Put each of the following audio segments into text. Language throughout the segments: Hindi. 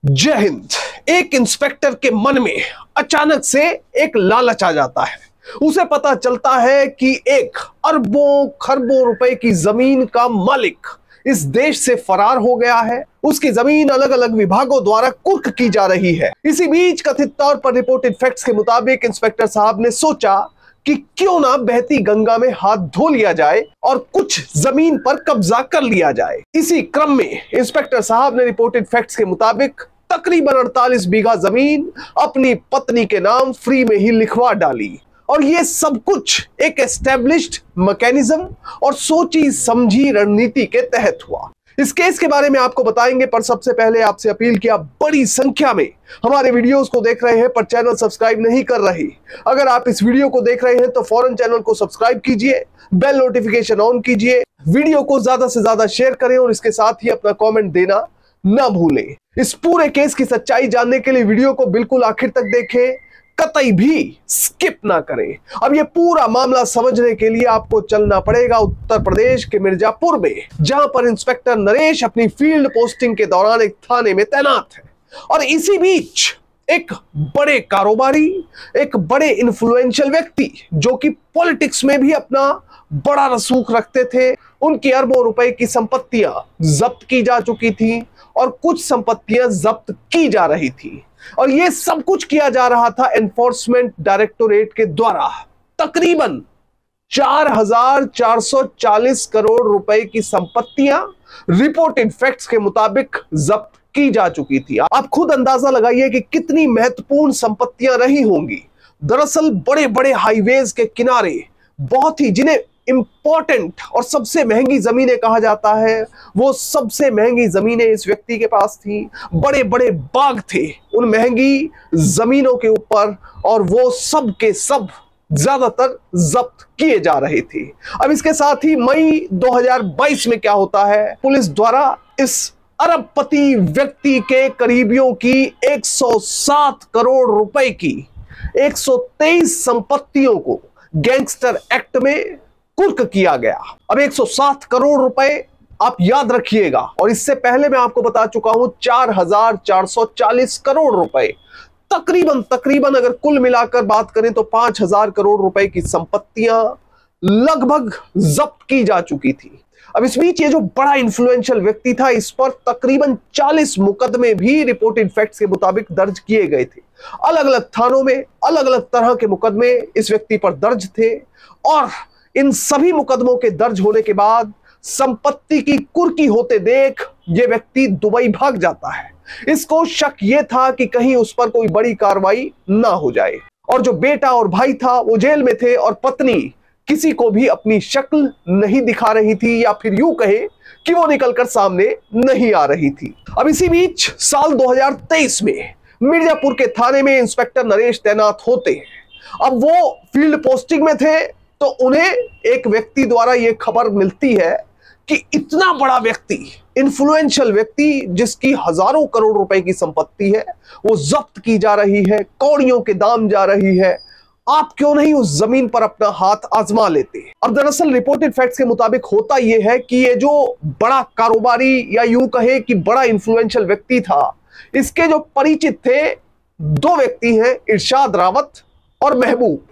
जय हिंद। एक इंस्पेक्टर के मन में अचानक से एक लालच आ जाता है। उसे पता चलता है कि एक अरबों खरबों रुपए की जमीन का मालिक इस देश से फरार हो गया है। उसकी जमीन अलग अलग विभागों द्वारा कुर्क की जा रही है। इसी बीच कथित तौर पर रिपोर्टेड फैक्ट्स के मुताबिक इंस्पेक्टर साहब ने सोचा कि क्यों ना बहती गंगा में हाथ धो लिया जाए और कुछ जमीन पर कब्जा कर लिया जाए। इसी क्रम में इंस्पेक्टर साहब ने रिपोर्टेड फैक्ट्स के मुताबिक तकरीबन 48 बीघा जमीन अपनी पत्नी के नाम फ्री में ही लिखवा डाली और ये सब कुछ एक एस्टेब्लिश्ड मैकेनिज्म और सोची समझी रणनीति के तहत हुआ। इस केस के बारे में आपको बताएंगे, पर सबसे पहले आपसे अपील कि आप बड़ी संख्या में हमारे वीडियोस को देख रहे हैं पर चैनल सब्सक्राइब नहीं कर रहे। अगर आप इस वीडियो को देख रहे हैं तो फौरन चैनल को सब्सक्राइब कीजिए, बेल नोटिफिकेशन ऑन कीजिए, वीडियो को ज्यादा से ज्यादा शेयर करें और इसके साथ ही अपना कॉमेंट देना ना भूलें। इस पूरे केस की सच्चाई जानने के लिए वीडियो को बिल्कुल आखिर तक देखें, कतई भी स्किप ना करें। अब ये पूरा मामला समझने के लिए आपको चलना पड़ेगा उत्तर प्रदेश के मिर्जापुर में, जहां पर इंस्पेक्टर नरेश अपनी फील्ड पोस्टिंग के दौरान एक थाने में तैनात है। और इसी बीच एक बड़े कारोबारी, एक बड़े इन्फ्लुएंशियल व्यक्ति जो कि पॉलिटिक्स में भी अपना बड़ा रसूख रखते थे, उनकी अरबों रुपए की संपत्तियां जब्त की जा चुकी थी और कुछ संपत्तियां जब्त की जा रही थी। और यह सब कुछ किया जा रहा था एनफोर्समेंट डायरेक्टोरेट के द्वारा। तकरीबन 4,440 करोड़ रुपए की संपत्तियां रिपोर्टेड फैक्ट्स के मुताबिक जब्त की जा चुकी थी। आप खुद अंदाजा लगाइए कि कितनी महत्वपूर्ण संपत्तियां रही होंगी। दरअसल बड़े बड़े हाईवेज के किनारे बहुत ही, जिन्हें इंपॉर्टेंट और सबसे महंगी जमीनें कहा जाता है, वो सबसे महंगी जमीनें इस व्यक्ति के पास थी। बड़े बड़े बाग थे उन महंगी जमीनों के ऊपर और वो सब के सब ज्यादातर जब्त किए जा रहे थे। अब इसके साथ ही मई 2022 में क्या होता है, पुलिस द्वारा इस अरबपति व्यक्ति के करीबियों की 107 करोड़ रुपए की 123 संपत्तियों को गैंगस्टर एक्ट में कुर्क किया गया। अब 107 करोड़ रुपए आप याद रखिएगा, और इससे पहले मैं आपको बता चुका हूं 4,440 करोड़ रुपए, तकरीबन अगर कुल मिलाकर बात करें तो 5,000 करोड़ रुपए की संपत्तियां लगभग जब्त की जा चुकी थी। अब इस बीच ये जो बड़ा इन्फ्लुएंशियल व्यक्ति था, इस पर तकरीबन 40 मुकदमे भी रिपोर्टेड फैक्ट्स के मुताबिक दर्ज किए गए थे। अलग अलग थानों में अलग अलग तरह के मुकदमे इस व्यक्ति पर दर्ज थे और इन सभी मुकदमों के दर्ज होने के बाद संपत्ति की कुर्की होते देख ये व्यक्ति दुबई भाग जाता है। इसको शक ये था कि कहीं उस पर कोई बड़ी कार्रवाई ना हो जाए, और जो बेटा और भाई था वो जेल में थे और पत्नी किसी को भी अपनी शक्ल नहीं दिखा रही थी, या फिर यूं कहे कि वो निकलकर सामने नहीं आ रही थी। अब इसी बीच साल 2023 में मिर्जापुर के थाने में इंस्पेक्टर नरेश तैनात होते हैं। अब वो फील्ड पोस्टिंग में थे तो उन्हें एक व्यक्ति द्वारा यह खबर मिलती है कि इतना बड़ा व्यक्ति, इन्फ्लुएंशियल व्यक्ति जिसकी हजारों करोड़ रुपए की संपत्ति है, वो जब्त की जा रही है, कौड़ियों के दाम जा रही है। आप क्यों नहीं उस जमीन पर अपना हाथ आजमा लेते। अब दरअसल रिपोर्टेड फैक्ट्स के मुताबिक होता यह है कि ये जो बड़ा कारोबारी या यूं कहे कि बड़ा इन्फ्लुएंशियल व्यक्ति था, इसके जो परिचित थे दो व्यक्ति हैं, इरशाद रावत और महबूब।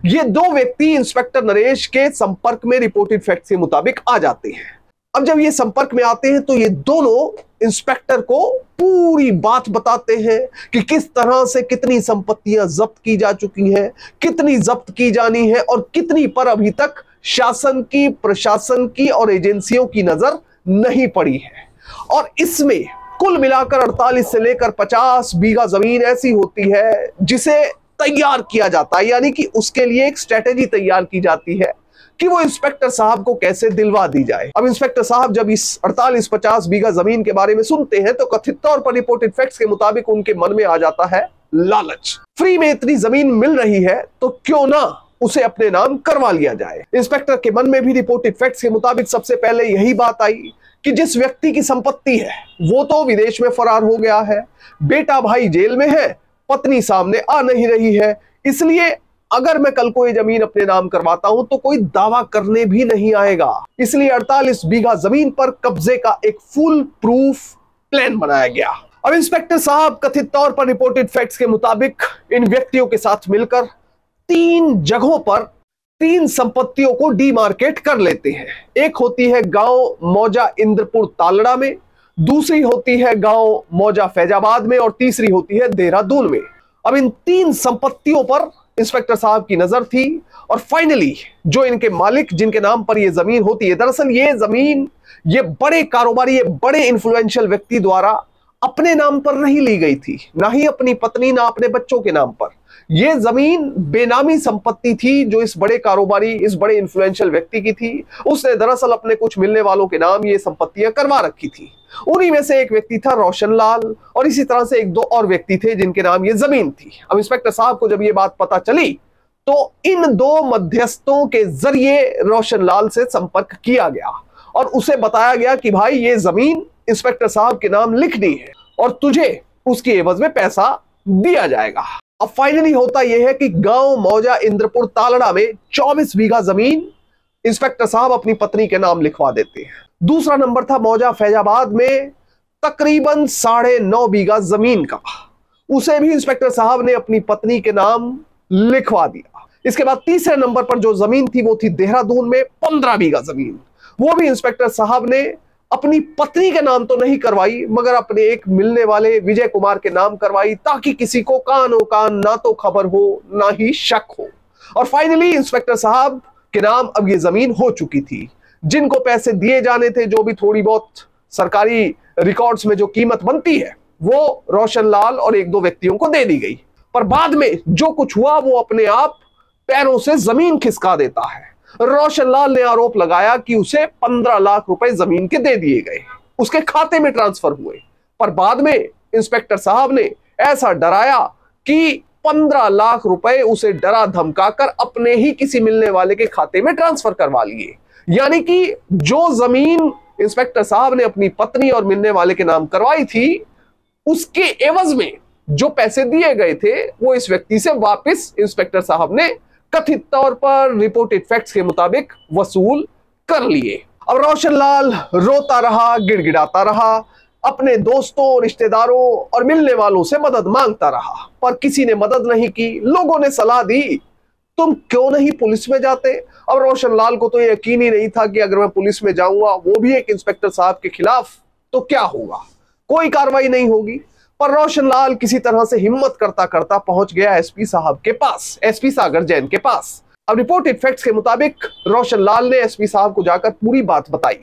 ये दो व्यक्ति इंस्पेक्टर नरेश के संपर्क में रिपोर्टेड फैक्ट्स के मुताबिक आ जाते हैं। अब जब ये संपर्क में आते हैं तो ये दोनों इंस्पेक्टर को पूरी बात बताते हैं कि किस तरह से कितनी संपत्तियां जब्त की जा चुकी हैं, कितनी जब्त की जानी है और कितनी पर अभी तक शासन की, प्रशासन की और एजेंसियों की नजर नहीं पड़ी है। और इसमें कुल मिलाकर 48 से लेकर 50 बीघा जमीन ऐसी होती है जिसे तैयार किया जाता है, यानी कि उसके लिए एक स्ट्रेटेजी तैयार की जाती है कि वो इंस्पेक्टर साहब को कैसे दिलवा दी जाए। अब इंस्पेक्टर साहब जब इस 48-50 बीघा जमीन के बारे में सुनते हैं तो कथित तौर पर रिपोर्टेड फैक्ट्स के मुताबिक उनके मन में आ जाता है लालच। फ्री में इतनी जमीन मिल रही है तो क्यों ना उसे अपने नाम करवा लिया जाए। इंस्पेक्टर के मन में भी रिपोर्टेड फैक्ट्स के मुताबिक सबसे पहले यही बात आई कि जिस व्यक्ति की संपत्ति है वो तो विदेश में फरार हो गया है, बेटा भाई जेल में है, पत्नी सामने आ नहीं रही है, इसलिए अगर मैं कल को ये जमीन अपने नाम करवाता हूं तो कोई दावा करने भी नहीं आएगा। इसलिए 48 बीघा जमीन पर कब्जे का एक फुल प्रूफ प्लान बनाया गया। अब इंस्पेक्टर साहब कथित तौर पर रिपोर्टेड फैक्ट्स के मुताबिक इन व्यक्तियों के साथ मिलकर 3 जगहों पर 3 संपत्तियों को डीमार्केट कर लेते हैं। एक होती है गांव मौजा इंद्रपुर तालड़ा में, दूसरी होती है गांव मौजा फैजाबाद में और तीसरी होती है देहरादून में। अब इन 3 संपत्तियों पर इंस्पेक्टर साहब की नजर थी और फाइनली जो इनके मालिक जिनके नाम पर यह जमीन होती है, दरअसल ये जमीन ये बड़े कारोबारी, ये बड़े इन्फ्लुएंशियल व्यक्ति द्वारा अपने नाम पर नहीं ली गई थी, ना ही अपनी पत्नी ना अपने बच्चों के नाम पर। यह जमीन बेनामी संपत्ति थी जो इस बड़े कारोबारी, इस बड़े इन्फ्लुएंशियल व्यक्ति की थी। उसने दरअसल अपने कुछ मिलने वालों के नाम ये संपत्तियां करवा रखी थी। उन्हीं में से एक व्यक्ति था रोशनलाल और इसी तरह से 1-2 और व्यक्ति थे जिनके नाम ये जमीन थी। अब इंस्पेक्टर साहब को जब ये बात पता चली तो इन 2 मध्यस्थों के जरिए रोशनलाल से संपर्क किया गया और उसे बताया गया कि भाई ये जमीन इंस्पेक्टर साहब के नाम लिखनी है और तुझे उसकी एवज में पैसा दिया जाएगा। अब फाइनली होता यह है कि गांव मौजा इंद्रपुर तालड़ा में 24 बीघा जमीन इंस्पेक्टर साहब अपनी पत्नी के नाम लिखवा देते हैं। दूसरा नंबर था मौजा फैजाबाद में तकरीबन 9.5 बीघा जमीन का, उसे भी इंस्पेक्टर साहब ने अपनी पत्नी के नाम लिखवा दिया। इसके बाद तीसरे नंबर पर जो जमीन थी वो थी देहरादून में 15 बीघा जमीन, वो भी इंस्पेक्टर साहब ने अपनी पत्नी के नाम तो नहीं करवाई मगर अपने एक मिलने वाले विजय कुमार के नाम करवाई ताकि किसी को कानो कान ना तो खबर हो ना ही शक हो। और फाइनली इंस्पेक्टर साहब के नाम अब ये जमीन हो चुकी थी। जिनको पैसे दिए जाने थे, जो भी थोड़ी बहुत सरकारी रिकॉर्ड्स में जो कीमत बनती है, वो रोशनलाल और 1-2 व्यक्तियों को दे दी गई। पर बाद में जो कुछ हुआ वो अपने आप पैरों से जमीन खिसका देता है। रोशनलाल ने आरोप लगाया कि उसे 15 लाख रुपए जमीन के दे दिए गए, उसके खाते में ट्रांसफर हुए। पर बाद में इंस्पेक्टर साहब ने ऐसा डराया कि 15 लाख रुपए उसे डरा धमकाकर अपने ही किसी मिलने वाले के खाते में ट्रांसफर करवा लिए। यानी कि जो जमीन इंस्पेक्टर साहब ने अपनी पत्नी और मिलने वाले के नाम करवाई थी, उसके एवज में जो पैसे दिए गए थे वो इस व्यक्ति से वापस इंस्पेक्टर साहब ने कथित तौर पर रिपोर्टेड फैक्ट्स के मुताबिक वसूल कर लिए। अब रोशनलाल रोता रहा, गिड़गिड़ाता रहा, अपने दोस्तों, रिश्तेदारों और मिलने वालों से मदद मांगता रहा, पर किसी ने मदद नहीं की। लोगों ने सलाह दी तुम क्यों नहीं पुलिस में जाते। अब रोशनलाल को तो यकीन ही नहीं था कि अगर मैं पुलिस में जाऊंगा, वो भी एक इंस्पेक्टर साहब के खिलाफ, तो क्या होगा, कोई कार्रवाई नहीं होगी। पर रोशनलाल किसी तरह से हिम्मत करता करता पहुंच गया एसपी साहब के पास, एसपी सागर जैन के पास। अब रिपोर्टेड फैक्ट्स के मुताबिक रोशनलाल ने एसपी साहब को जाकर पूरी बात बताई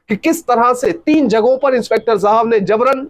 कि किस तरह से 3 जगहों पर इंस्पेक्टर साहब ने जबरन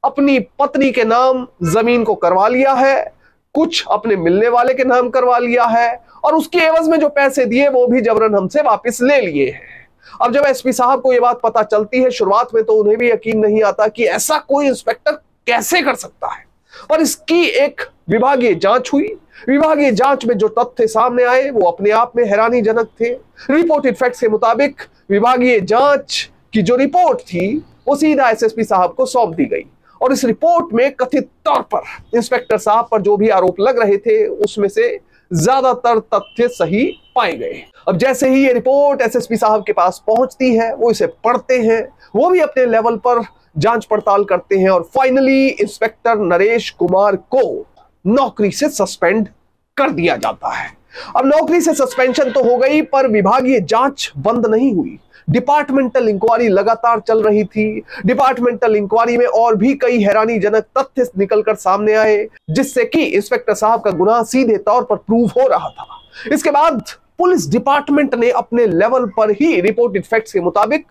अपनी पत्नी के नाम जमीन को करवा लिया है, कुछ अपने मिलने वाले के नाम करवा लिया है और उसके एवज में जो पैसे दिए वो भी जबरन हमसे वापस ले लिए हैं। अब जब एसपी साहब को यह बात पता चलती है, शुरुआत में तो उन्हें भी यकीन नहीं आता कि ऐसा कोई इंस्पेक्टर कैसे कर सकता है। और इसकी एक विभागीय जांच हुई। विभागीय जांच में जो तथ्य सामने आए वो अपने आप में हैरानीजनक थे। रिपोर्टेड फैक्ट्स के मुताबिक विभागीय जांच की जो रिपोर्ट थी वो सीधा एसएसपी साहब को सौंप दी गई और इस रिपोर्ट में कथित तौर पर इंस्पेक्टर साहब पर जो भी आरोप लग रहे थे उसमें से ज्यादातर तथ्य सही पाए गए। अब जैसे ही ये रिपोर्ट एसएसपी साहब के पास पहुंचती है, वो इसे पढ़ते हैं, वो भी अपने लेवल पर जांच पड़ताल करते हैं और फाइनली इंस्पेक्टर नरेश कुमार को नौकरी से सस्पेंड कर दिया जाता है। अब नौकरी से सस्पेंशन तो हो गई पर विभागीय जांच बंद नहीं हुई। डिपार्टमेंटल इंक्वायरी लगातार चल रही थी। डिपार्टमेंटल इंक्वायरी में और भी कई हैरानीजनक तथ्य निकलकर सामने आए जिससे कि इंस्पेक्टर साहब का गुनाह सीधे तौर पर प्रूव हो रहा था। इसके बाद पुलिस डिपार्टमेंट ने अपने लेवल पर ही रिपोर्टेड फैक्ट्स के मुताबिक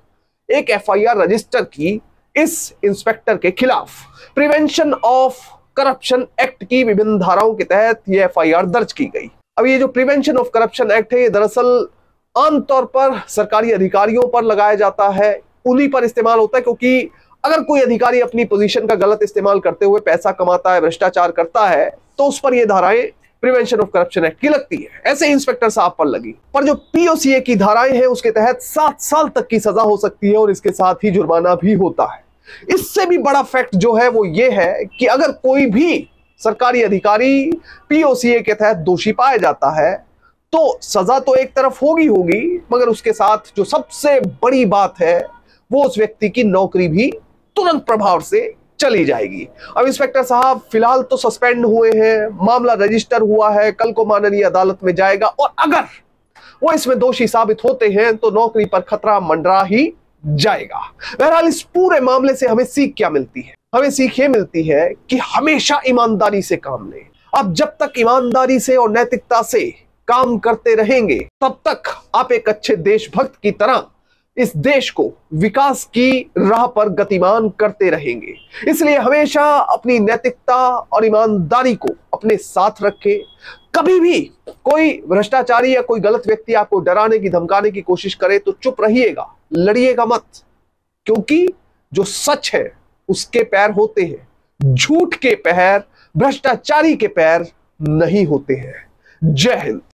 एक एफआईआर रजिस्टर की इस इंस्पेक्टर के खिलाफ। प्रिवेंशन ऑफ करप्शन एक्ट की विभिन्न धाराओं के तहत यह एफआईआर दर्ज की गई। अब ये जो प्रिवेंशन ऑफ करप्शन एक्ट है, ये दरअसल आमतौर पर सरकारी अधिकारियों पर लगाया जाता है, उन्हीं पर इस्तेमाल होता है, क्योंकि अगर कोई अधिकारी अपनी पोजीशन का गलत इस्तेमाल करते हुए पैसा कमाता है, भ्रष्टाचार करता है, तो उस पर ये धाराएं प्रिवेंशन ऑफ करप्शन एक्ट की लगती है। ऐसे इंस्पेक्टर साहब पर लगी। पर जो पीओसीए की धाराएं हैं उसके तहत 7 साल तक की सजा हो सकती है और इसके साथ ही जुर्माना भी होता है। इससे भी बड़ा फैक्ट जो है वो ये है कि अगर कोई भी सरकारी अधिकारी पीओसीए के तहत दोषी पाया जाता है तो सजा तो एक तरफ होगी मगर उसके साथ जो सबसे बड़ी बात है वो उस व्यक्ति की नौकरी भी तुरंत प्रभाव से चली जाएगी। अब इंस्पेक्टर साहब फिलहाल तो सस्पेंड हुए हैं, मामला रजिस्टर हुआ है, कल को माननीय अदालत में जाएगा और अगर वो इसमें दोषी साबित होते हैं तो नौकरी पर खतरा मंडरा ही जाएगा। बहरहाल इस पूरे मामले से हमें सीख क्या मिलती है? हमें सीख ये मिलती है कि हमेशा ईमानदारी से काम लें। आप जब तक ईमानदारी से और नैतिकता से काम करते रहेंगे तब तक आप एक अच्छे देशभक्त की तरह इस देश को विकास की राह पर गतिमान करते रहेंगे। इसलिए हमेशा अपनी नैतिकता और ईमानदारी को अपने साथ रखें। कभी भी कोई भ्रष्टाचारी या कोई गलत व्यक्ति आपको डराने की धमकाने की कोशिश करे तो चुप रहिएगा, लड़िएगा मत, क्योंकि जो सच है उसके पैर होते हैं, झूठ के पैर, भ्रष्टाचारी के पैर नहीं होते हैं। जय हिंद।